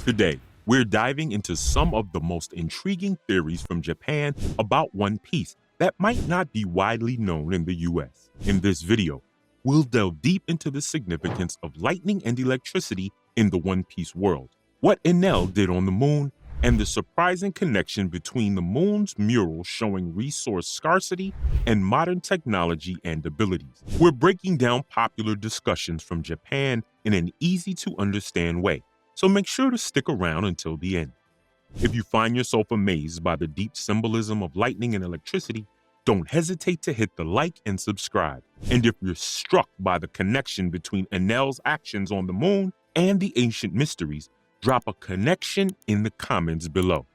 Today, we're diving into some of the most intriguing theories from Japan about One Piece that might not be widely known in the US. In this video, we'll delve deep into the significance of lightning and electricity in the One Piece world, what Enel did on the moon, and the surprising connection between the moon's mural showing resource scarcity and modern technology and abilities. We're breaking down popular discussions from Japan in an easy-to-understand way, so make sure to stick around until the end. If you find yourself amazed by the deep symbolism of lightning and electricity, don't hesitate to hit the like and subscribe. And if you're struck by the connection between Enel's actions on the moon and the ancient mysteries, drop a connection in the comments below.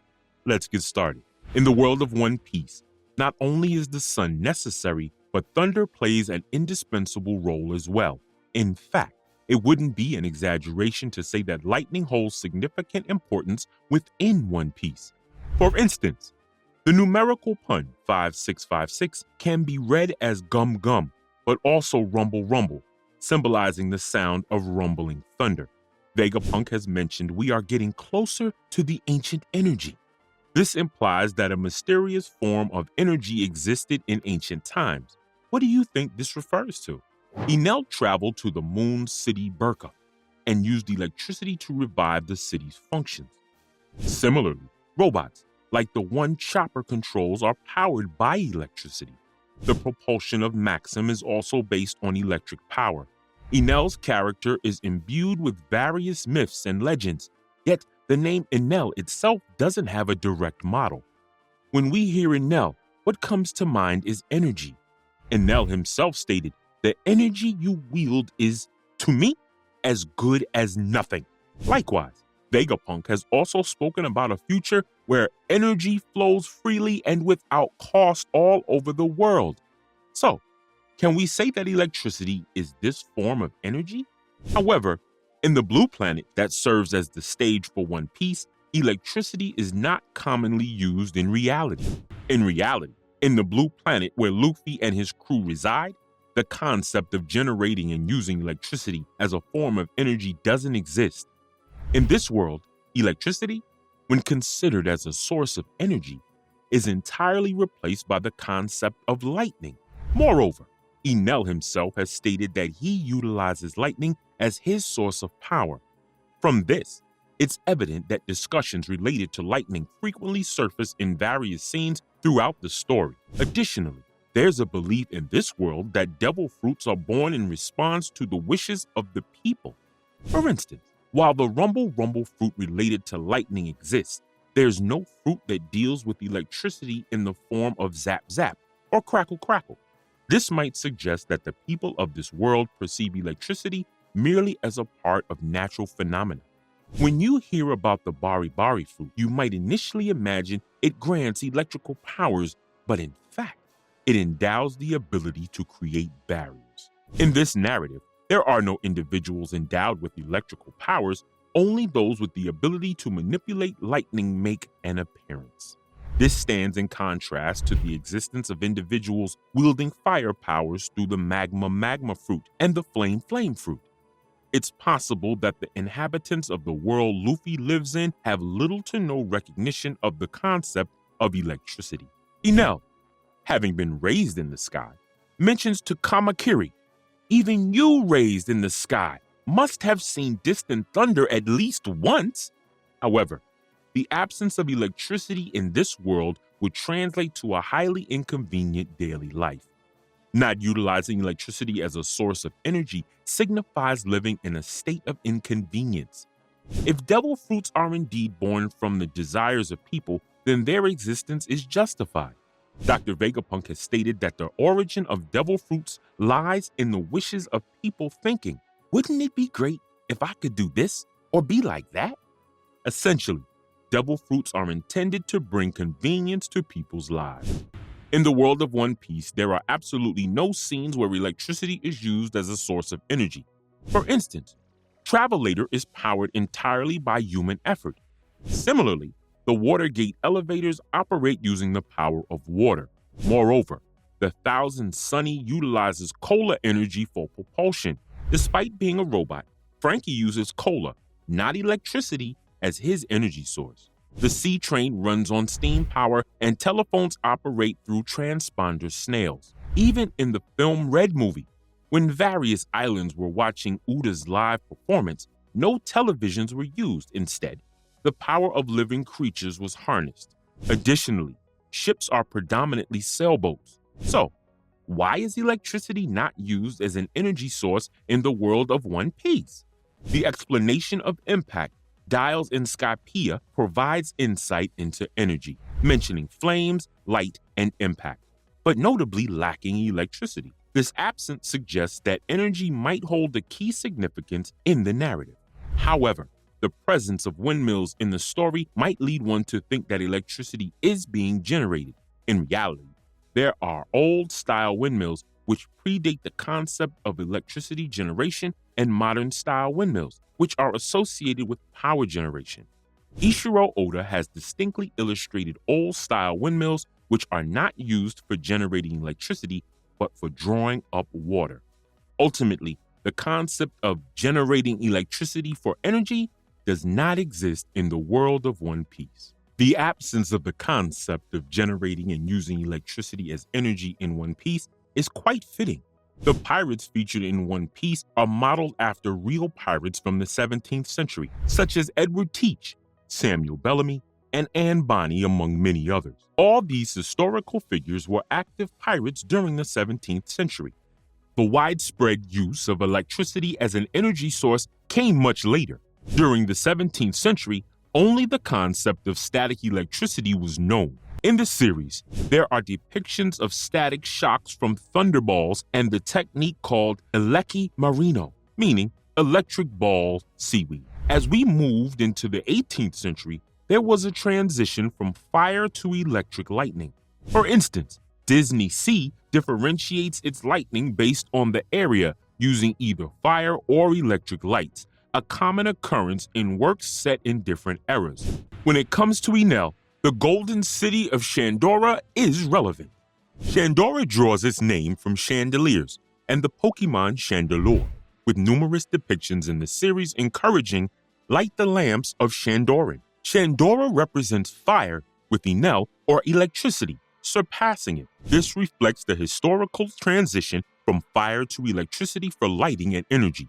Let's get started. In the world of One Piece, not only is the sun necessary, but thunder plays an indispensable role as well. In fact, it wouldn't be an exaggeration to say that lightning holds significant importance within One Piece. For instance, the numerical pun 5656 can be read as gum gum, but also rumble rumble, symbolizing the sound of rumbling thunder. Vegapunk has mentioned we are getting closer to the ancient energy. This implies that a mysterious form of energy existed in ancient times. What do you think this refers to? Enel traveled to the moon city Burka and used electricity to revive the city's functions. Similarly, robots, like the one Chopper controls, are powered by electricity. The propulsion of Maxim is also based on electric power. Enel's character is imbued with various myths and legends, yet the name Enel itself doesn't have a direct model. When we hear Enel, what comes to mind is energy. Enel himself stated, "The energy you wield is, to me, as good as nothing." Likewise, Vegapunk has also spoken about a future where energy flows freely and without cost all over the world. So, can we say that electricity is this form of energy? However, in the blue planet that serves as the stage for One Piece, electricity is not commonly used in reality. In reality, in the blue planet where Luffy and his crew reside, the concept of generating and using electricity as a form of energy doesn't exist. In this world, electricity, when considered as a source of energy, is entirely replaced by the concept of lightning. Moreover, Enel himself has stated that he utilizes lightning as his source of power. From this, it's evident that discussions related to lightning frequently surface in various scenes throughout the story. Additionally, there's a belief in this world that devil fruits are born in response to the wishes of the people. For instance, while the Rumble Rumble fruit related to lightning exists, there's no fruit that deals with electricity in the form of Zap Zap or Crackle Crackle. This might suggest that the people of this world perceive electricity merely as a part of natural phenomena. When you hear about the Bari Bari fruit, you might initially imagine it grants electrical powers, but in fact, it endows the ability to create barriers. In this narrative, there are no individuals endowed with electrical powers, only those with the ability to manipulate lightning make an appearance. This stands in contrast to the existence of individuals wielding fire powers through the Magma-Magma fruit and the Flame fruit. It's possible that the inhabitants of the world Luffy lives in have little to no recognition of the concept of electricity. Enel, having been raised in the sky, mentions to Kamakiri, "Even you raised in the sky must have seen distant thunder at least once." However, the absence of electricity in this world would translate to a highly inconvenient daily life. Not utilizing electricity as a source of energy signifies living in a state of inconvenience. If devil fruits are indeed born from the desires of people, then their existence is justified. Dr. Vegapunk has stated that the origin of devil fruits lies in the wishes of people thinking, "Wouldn't it be great if I could do this or be like that?" Essentially, devil fruits are intended to bring convenience to people's lives. In the world of One Piece, there are absolutely no scenes where electricity is used as a source of energy. For instance, Translator is powered entirely by human effort. Similarly, the Watergate elevators operate using the power of water. Moreover, the Thousand Sunny utilizes cola energy for propulsion. Despite being a robot, Frankie uses cola, not electricity, as his energy source. The sea train runs on steam power and telephones operate through transponder snails. Even in the film Red Movie, when various islands were watching Uda's live performance, no televisions were used. Instead, the power of living creatures was harnessed. Additionally, ships are predominantly sailboats. So, why is electricity not used as an energy source in the world of One Piece? The explanation of impact dials in Skypiea provides insight into energy, mentioning flames, light, and impact, but notably lacking electricity. This absence suggests that energy might hold a key significance in the narrative. However, the presence of windmills in the story might lead one to think that electricity is being generated. In reality, there are old-style windmills which predate the concept of electricity generation and modern-style windmills, which are associated with power generation. Ishiro Oda has distinctly illustrated old-style windmills which are not used for generating electricity but for drawing up water. Ultimately, the concept of generating electricity for energy does not exist in the world of One Piece. The absence of the concept of generating and using electricity as energy in One Piece is quite fitting. The pirates featured in One Piece are modeled after real pirates from the 17th century, such as Edward Teach, Samuel Bellamy, and Anne Bonny, among many others. All these historical figures were active pirates during the 17th century. The widespread use of electricity as an energy source came much later. During the 17th century, only the concept of static electricity was known. In the series, there are depictions of static shocks from thunderballs and the technique called eleki marino, meaning electric ball seaweed. As we moved into the 18th century, there was a transition from fire to electric lightning. For instance, Disney Sea differentiates its lightning based on the area, using either fire or electric lights, a common occurrence in works set in different eras. When it comes to Enel, the golden city of Shandora is relevant. Shandora draws its name from chandeliers and the Pokemon Chandelure, with numerous depictions in the series encouraging light the lamps of Shandoran. Shandora represents fire, with Enel or electricity surpassing it. This reflects the historical transition from fire to electricity for lighting and energy.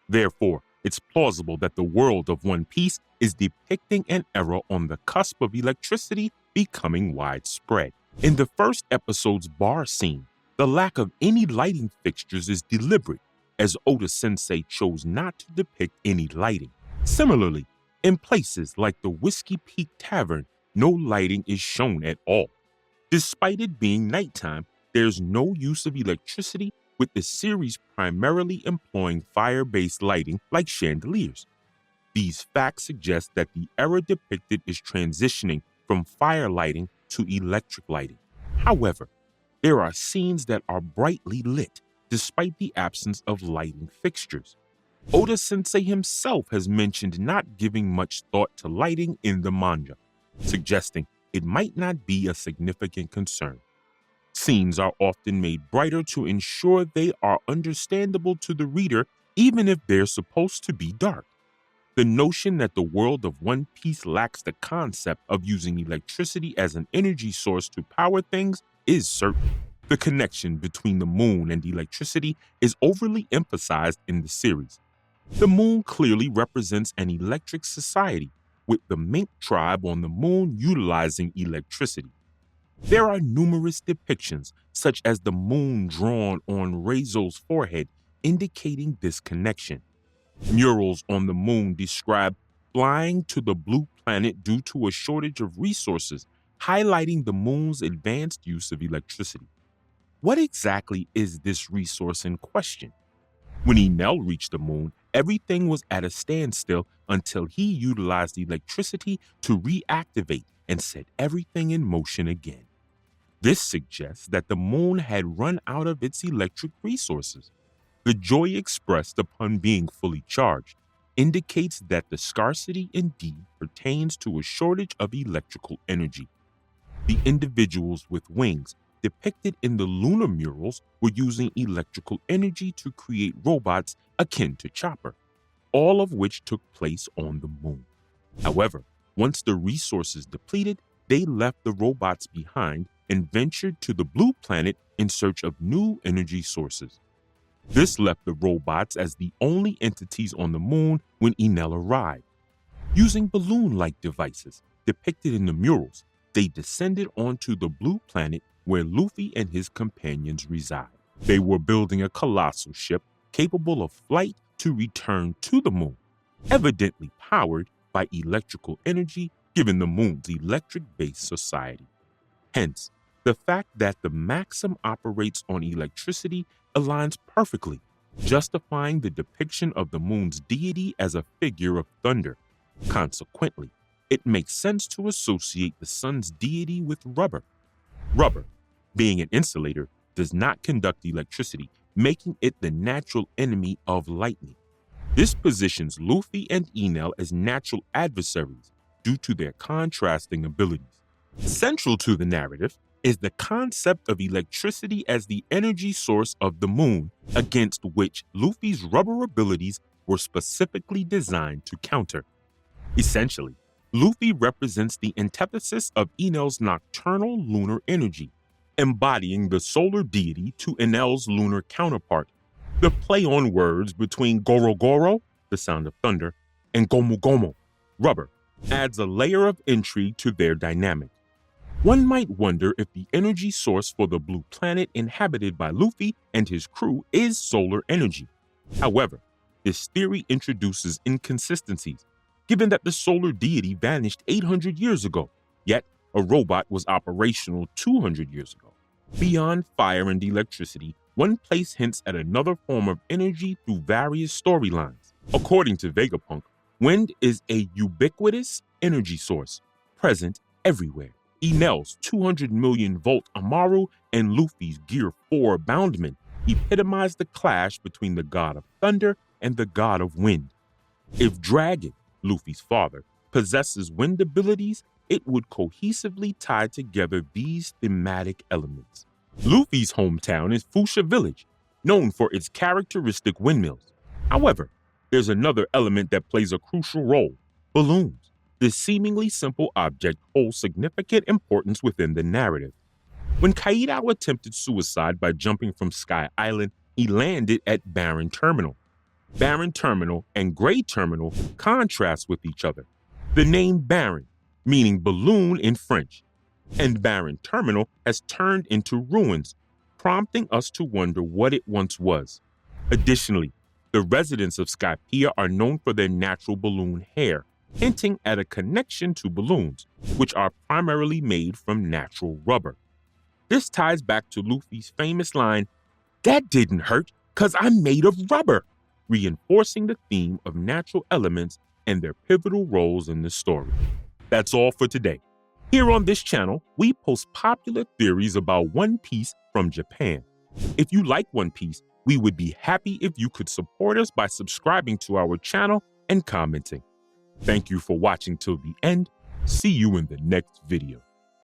Therefore, it's plausible that the world of One Piece is depicting an era on the cusp of electricity becoming widespread. In the first episode's bar scene, the lack of any lighting fixtures is deliberate, as Oda-sensei chose not to depict any lighting. Similarly, in places like the Whiskey Peak Tavern, no lighting is shown at all. Despite it being nighttime, there's no use of electricity, with the series primarily employing fire-based lighting like chandeliers. These facts suggest that the era depicted is transitioning from fire lighting to electric lighting. However, there are scenes that are brightly lit despite the absence of lighting fixtures. Oda-sensei himself has mentioned not giving much thought to lighting in the manga, suggesting it might not be a significant concern. Scenes are often made brighter to ensure they are understandable to the reader, even if they're supposed to be dark. The notion that the world of One Piece lacks the concept of using electricity as an energy source to power things is certain. The connection between the moon and electricity is overly emphasized in the series. The moon clearly represents an electric society, with the Mink tribe on the moon utilizing electricity. There are numerous depictions, such as the moon drawn on Reizo's forehead, indicating this connection. Murals on the moon describe flying to the blue planet due to a shortage of resources, highlighting the moon's advanced use of electricity. What exactly is this resource in question? When Enel reached the moon, everything was at a standstill until he utilized electricity to reactivate and set everything in motion again. This suggests that the moon had run out of its electric resources. The joy expressed upon being fully charged indicates that the scarcity indeed pertains to a shortage of electrical energy. The individuals with wings depicted in the lunar murals were using electrical energy to create robots akin to Chopper, all of which took place on the moon. However, once the resources depleted, they left the robots behind and ventured to the blue planet in search of new energy sources. This left the robots as the only entities on the moon when Enel arrived. Using balloon-like devices depicted in the murals, they descended onto the blue planet where Luffy and his companions reside. They were building a colossal ship capable of flight to return to the moon, evidently powered by electrical energy given the moon's electric-based society. Hence, the fact that the Maxim operates on electricity aligns perfectly, justifying the depiction of the moon's deity as a figure of thunder. Consequently, it makes sense to associate the sun's deity with rubber. Rubber, being an insulator, does not conduct electricity, making it the natural enemy of lightning. This positions Luffy and Enel as natural adversaries due to their contrasting abilities. Central to the narrative is the concept of electricity as the energy source of the moon, against which Luffy's rubber abilities were specifically designed to counter. Essentially, Luffy represents the antithesis of Enel's nocturnal lunar energy, embodying the solar deity to Enel's lunar counterpart. The play on words between Goro Goro, the sound of thunder, and Gomu Gomu, rubber, adds a layer of intrigue to their dynamic. One might wonder if the energy source for the blue planet inhabited by Luffy and his crew is solar energy. However, this theory introduces inconsistencies, given that the solar deity vanished 800 years ago, yet a robot was operational 200 years ago. Beyond fire and electricity, one place hints at another form of energy through various storylines. According to Vegapunk, wind is a ubiquitous energy source, present everywhere. Enel's 200 million volt Amaru and Luffy's Gear 4 Boundman epitomize the clash between the god of thunder and the god of wind. If Dragon, Luffy's father, possesses wind abilities, it would cohesively tie together these thematic elements. Luffy's hometown is Fuchsia Village, known for its characteristic windmills. However, there's another element that plays a crucial role: balloons. This seemingly simple object holds significant importance within the narrative. When Kaito attempted suicide by jumping from Sky Island, he landed at Barren Terminal. Barren Terminal and Gray Terminal contrast with each other. The name Barren, meaning balloon in French, and Barren Terminal has turned into ruins, prompting us to wonder what it once was. Additionally, the residents of Skypiea are known for their natural balloon hair, hinting at a connection to balloons, which are primarily made from natural rubber. This ties back to Luffy's famous line, "That didn't hurt, 'cause I'm made of rubber," reinforcing the theme of natural elements and their pivotal roles in the story. That's all for today. Here on this channel, we post popular theories about One Piece from Japan. If you like One Piece, we would be happy if you could support us by subscribing to our channel and commenting. Thank you for watching till the end. See you in the next video.